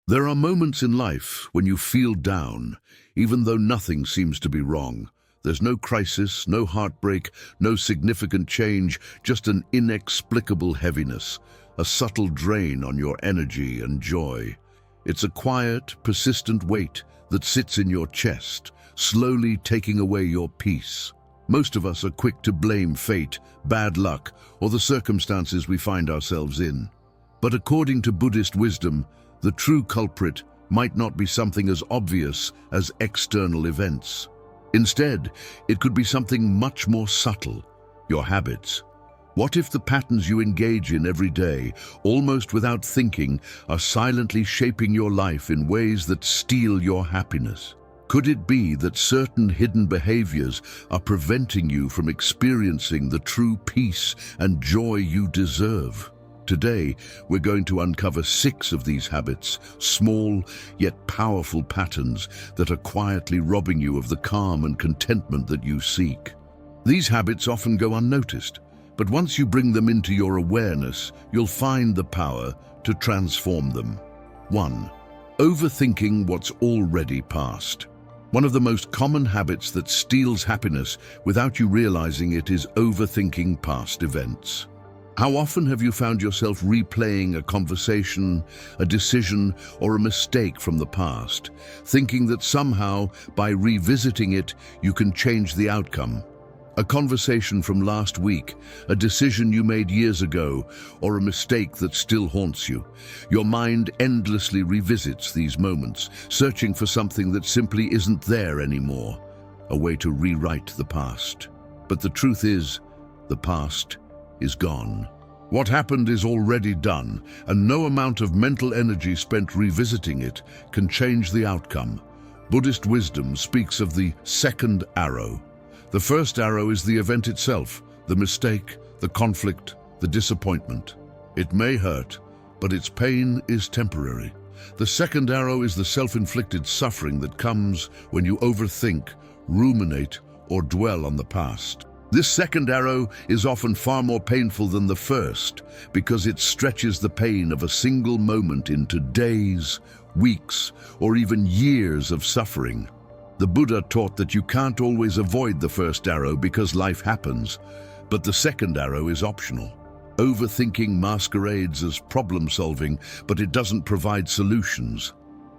There are moments in life when you feel down, even though nothing seems to be wrong. There's no crisis, no heartbreak, no significant change, just an inexplicable heaviness, a subtle drain on your energy and joy. It's a quiet, persistent weight that sits in your chest, slowly taking away your peace. Most of us are quick to blame fate, bad luck, or the circumstances we find ourselves in. But according to Buddhist wisdom, the true culprit might not be something as obvious as external events. Instead, it could be something much more subtle: your habits. What if the patterns you engage in every day, almost without thinking, are silently shaping your life in ways that steal your happiness? Could it be that certain hidden behaviors are preventing you from experiencing the true peace and joy you deserve? Today, we're going to uncover 6 of these habits, small yet powerful patterns that are quietly robbing you of the calm and contentment that you seek. These habits often go unnoticed, but once you bring them into your awareness, you'll find the power to transform them. 1. Overthinking what's already past. One of the most common habits that steals happiness without you realizing it is overthinking past events. How often have you found yourself replaying a conversation, a decision, or a mistake from the past, thinking that somehow, by revisiting it, you can change the outcome? A conversation from last week, a decision you made years ago, or a mistake that still haunts you. Your mind endlessly revisits these moments, searching for something that simply isn't there anymore, a way to rewrite the past. But the truth is, the past is gone. What happened is already done, and no amount of mental energy spent revisiting it can change the outcome. Buddhist wisdom speaks of the second arrow. The first arrow is the event itself, the mistake, the conflict, the disappointment. It may hurt, but its pain is temporary. The second arrow is the self-inflicted suffering that comes when you overthink, ruminate, or dwell on the past. This second arrow is often far more painful than the first because it stretches the pain of a single moment into days, weeks, or even years of suffering. The Buddha taught that you can't always avoid the first arrow because life happens, but the second arrow is optional. Overthinking masquerades as problem-solving, but it doesn't provide solutions.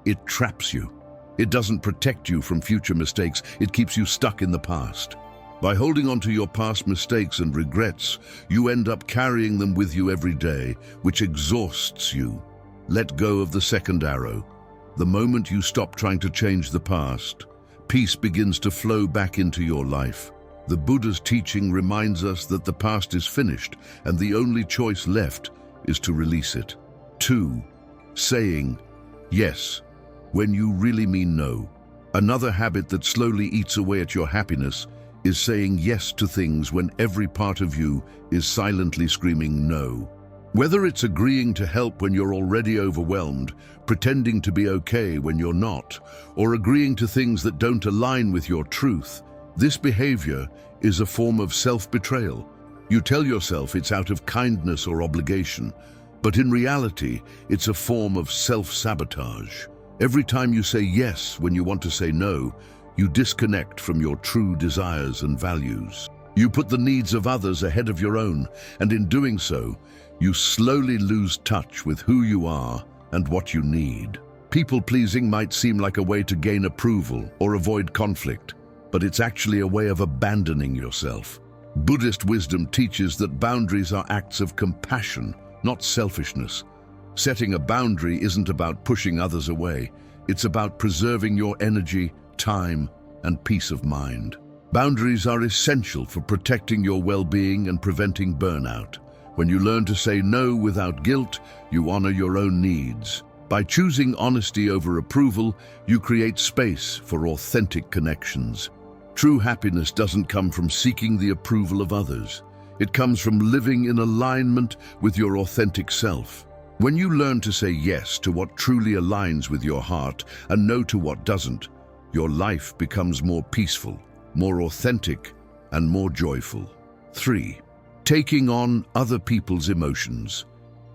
It traps you. It doesn't protect you from future mistakes. It keeps you stuck in the past. By holding on to your past mistakes and regrets, you end up carrying them with you every day, which exhausts you. Let go of the second arrow. The moment you stop trying to change the past, peace begins to flow back into your life. The Buddha's teaching reminds us that the past is finished, and the only choice left is to release it. 2. Saying yes when you really mean no. Another habit that slowly eats away at your happiness is saying yes to things when every part of you is silently screaming no. Whether it's agreeing to help when you're already overwhelmed, pretending to be okay when you're not, or agreeing to things that don't align with your truth, this behavior is a form of self-betrayal. You tell yourself it's out of kindness or obligation, but in reality, it's a form of self-sabotage. Every time you say yes when you want to say no, you disconnect from your true desires and values. You put the needs of others ahead of your own, and in doing so, you slowly lose touch with who you are and what you need. People-pleasing might seem like a way to gain approval or avoid conflict, but it's actually a way of abandoning yourself. Buddhist wisdom teaches that boundaries are acts of compassion, not selfishness. Setting a boundary isn't about pushing others away. It's about preserving your energy, time, and peace of mind. Boundaries are essential for protecting your well-being and preventing burnout. When you learn to say no without guilt, you honor your own needs. By choosing honesty over approval, you create space for authentic connections. True happiness doesn't come from seeking the approval of others. It comes from living in alignment with your authentic self. When you learn to say yes to what truly aligns with your heart and no to what doesn't, your life becomes more peaceful, more authentic, and more joyful. 3. Taking on other people's emotions.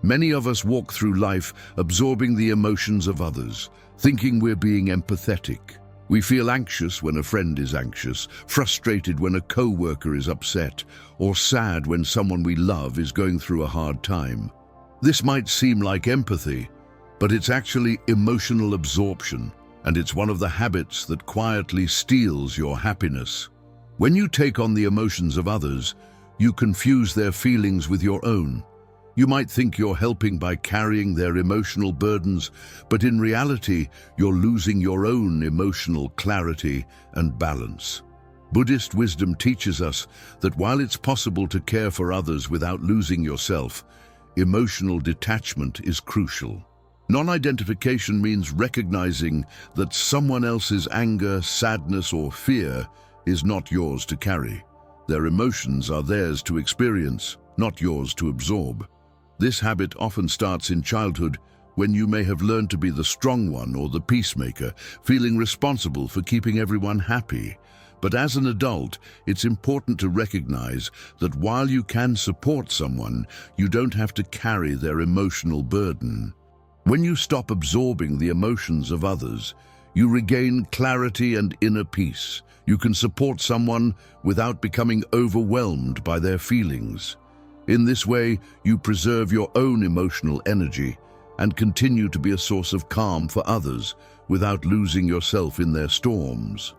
Many of us walk through life absorbing the emotions of others, thinking we're being empathetic. We feel anxious when a friend is anxious, frustrated when a co-worker is upset, or sad when someone we love is going through a hard time. This might seem like empathy, but it's actually emotional absorption, and it's one of the habits that quietly steals your happiness. When you take on the emotions of others, you confuse their feelings with your own. You might think you're helping by carrying their emotional burdens, but in reality, you're losing your own emotional clarity and balance. Buddhist wisdom teaches us that while it's possible to care for others without losing yourself, emotional detachment is crucial. Non-identification means recognizing that someone else's anger, sadness, or fear is not yours to carry. Their emotions are theirs to experience, not yours to absorb. This habit often starts in childhood, when you may have learned to be the strong one or the peacemaker, feeling responsible for keeping everyone happy. But as an adult, it's important to recognize that while you can support someone, you don't have to carry their emotional burden. When you stop absorbing the emotions of others, you regain clarity and inner peace. You can support someone without becoming overwhelmed by their feelings. In this way, you preserve your own emotional energy and continue to be a source of calm for others without losing yourself in their storms.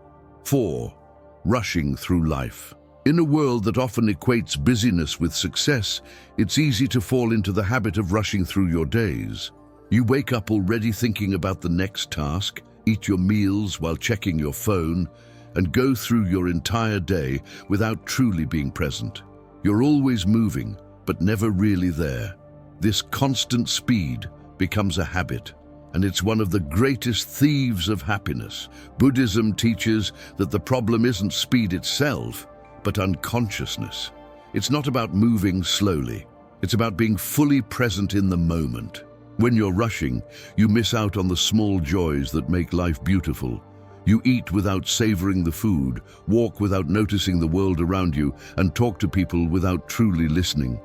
4. Rushing through life. In a world that often equates busyness with success, it's easy to fall into the habit of rushing through your days. You wake up already thinking about the next task, eat your meals while checking your phone, and go through your entire day without truly being present. You're always moving, but never really there. This constant speed becomes a habit, and it's one of the greatest thieves of happiness. Buddhism teaches that the problem isn't speed itself, but unconsciousness. It's not about moving slowly. It's about being fully present in the moment. When you're rushing, you miss out on the small joys that make life beautiful. You eat without savoring the food, walk without noticing the world around you, and talk to people without truly listening.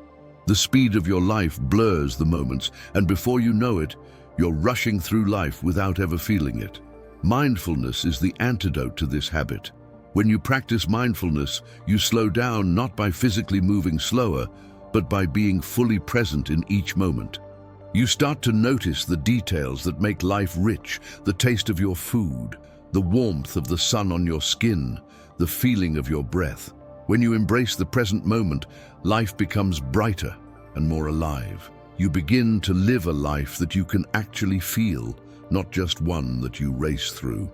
The speed of your life blurs the moments, and before you know it, you're rushing through life without ever feeling it. Mindfulness is the antidote to this habit. When you practice mindfulness, you slow down not by physically moving slower, but by being fully present in each moment. You start to notice the details that make life rich, the taste of your food, the warmth of the sun on your skin, the feeling of your breath. When you embrace the present moment, life becomes brighter and more alive. You begin to live a life that you can actually feel, not just one that you race through.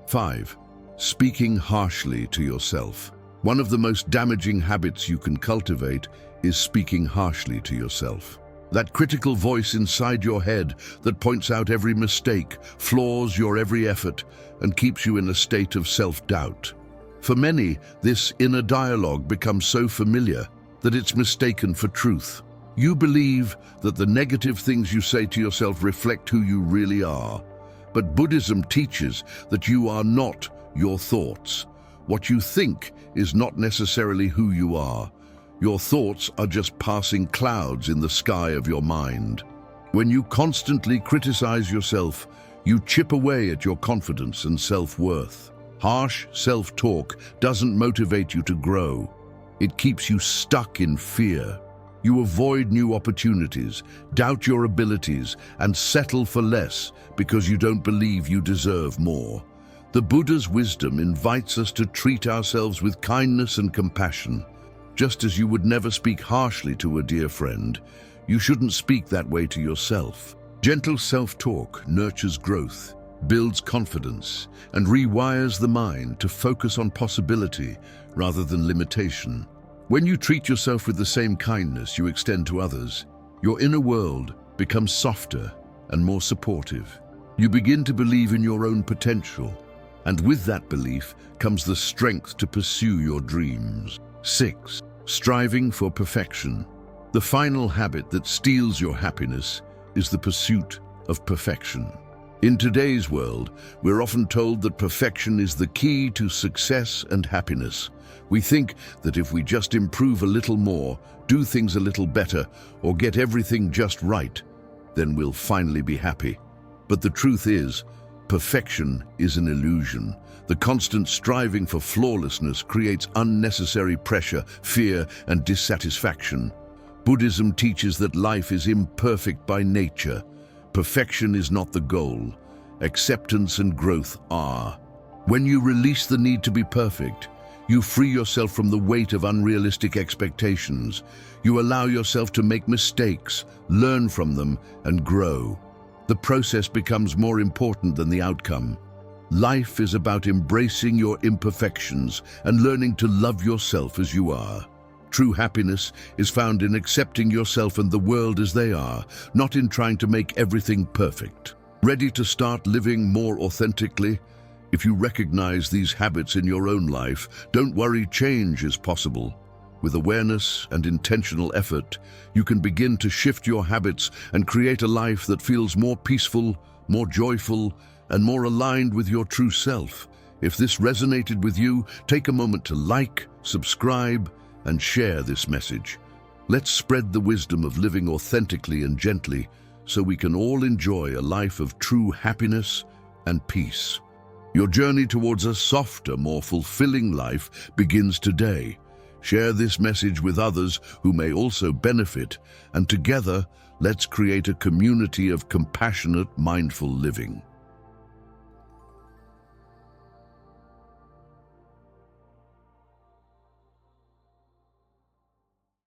5. Speaking harshly to yourself. One of the most damaging habits you can cultivate is speaking harshly to yourself. That critical voice inside your head that points out every mistake, flaws your every effort, and keeps you in a state of self-doubt. For many, this inner dialogue becomes so familiar that it's mistaken for truth. You believe that the negative things you say to yourself reflect who you really are. But Buddhism teaches that you are not your thoughts. What you think is not necessarily who you are. Your thoughts are just passing clouds in the sky of your mind. When you constantly criticize yourself, you chip away at your confidence and self-worth. Harsh self-talk doesn't motivate you to grow. It keeps you stuck in fear. You avoid new opportunities, doubt your abilities, and settle for less because you don't believe you deserve more. The Buddha's wisdom invites us to treat ourselves with kindness and compassion. Just as you would never speak harshly to a dear friend, you shouldn't speak that way to yourself. Gentle self-talk nurtures growth, builds confidence, and rewires the mind to focus on possibility rather than limitation. When you treat yourself with the same kindness you extend to others, your inner world becomes softer and more supportive. You begin to believe in your own potential, and with that belief comes the strength to pursue your dreams. 6. Striving for perfection. The final habit that steals your happiness is the pursuit of perfection. In today's world, we're often told that perfection is the key to success and happiness. We think that if we just improve a little more, do things a little better, or get everything just right, then we'll finally be happy. But the truth is, perfection is an illusion. The constant striving for flawlessness creates unnecessary pressure, fear, and dissatisfaction. Buddhism teaches that life is imperfect by nature. Perfection is not the goal. Acceptance and growth are. When you release the need to be perfect, you free yourself from the weight of unrealistic expectations. You allow yourself to make mistakes, learn from them, and grow. The process becomes more important than the outcome. Life is about embracing your imperfections and learning to love yourself as you are. True happiness is found in accepting yourself and the world as they are, not in trying to make everything perfect. Ready to start living more authentically? If you recognize these habits in your own life, don't worry, change is possible. With awareness and intentional effort, you can begin to shift your habits and create a life that feels more peaceful, more joyful, and more aligned with your true self. If this resonated with you, take a moment to like, subscribe, and share this message. Let's spread the wisdom of living authentically and gently so we can all enjoy a life of true happiness and peace. Your journey towards a softer, more fulfilling life begins today. Share this message with others who may also benefit, and together, let's create a community of compassionate, mindful living.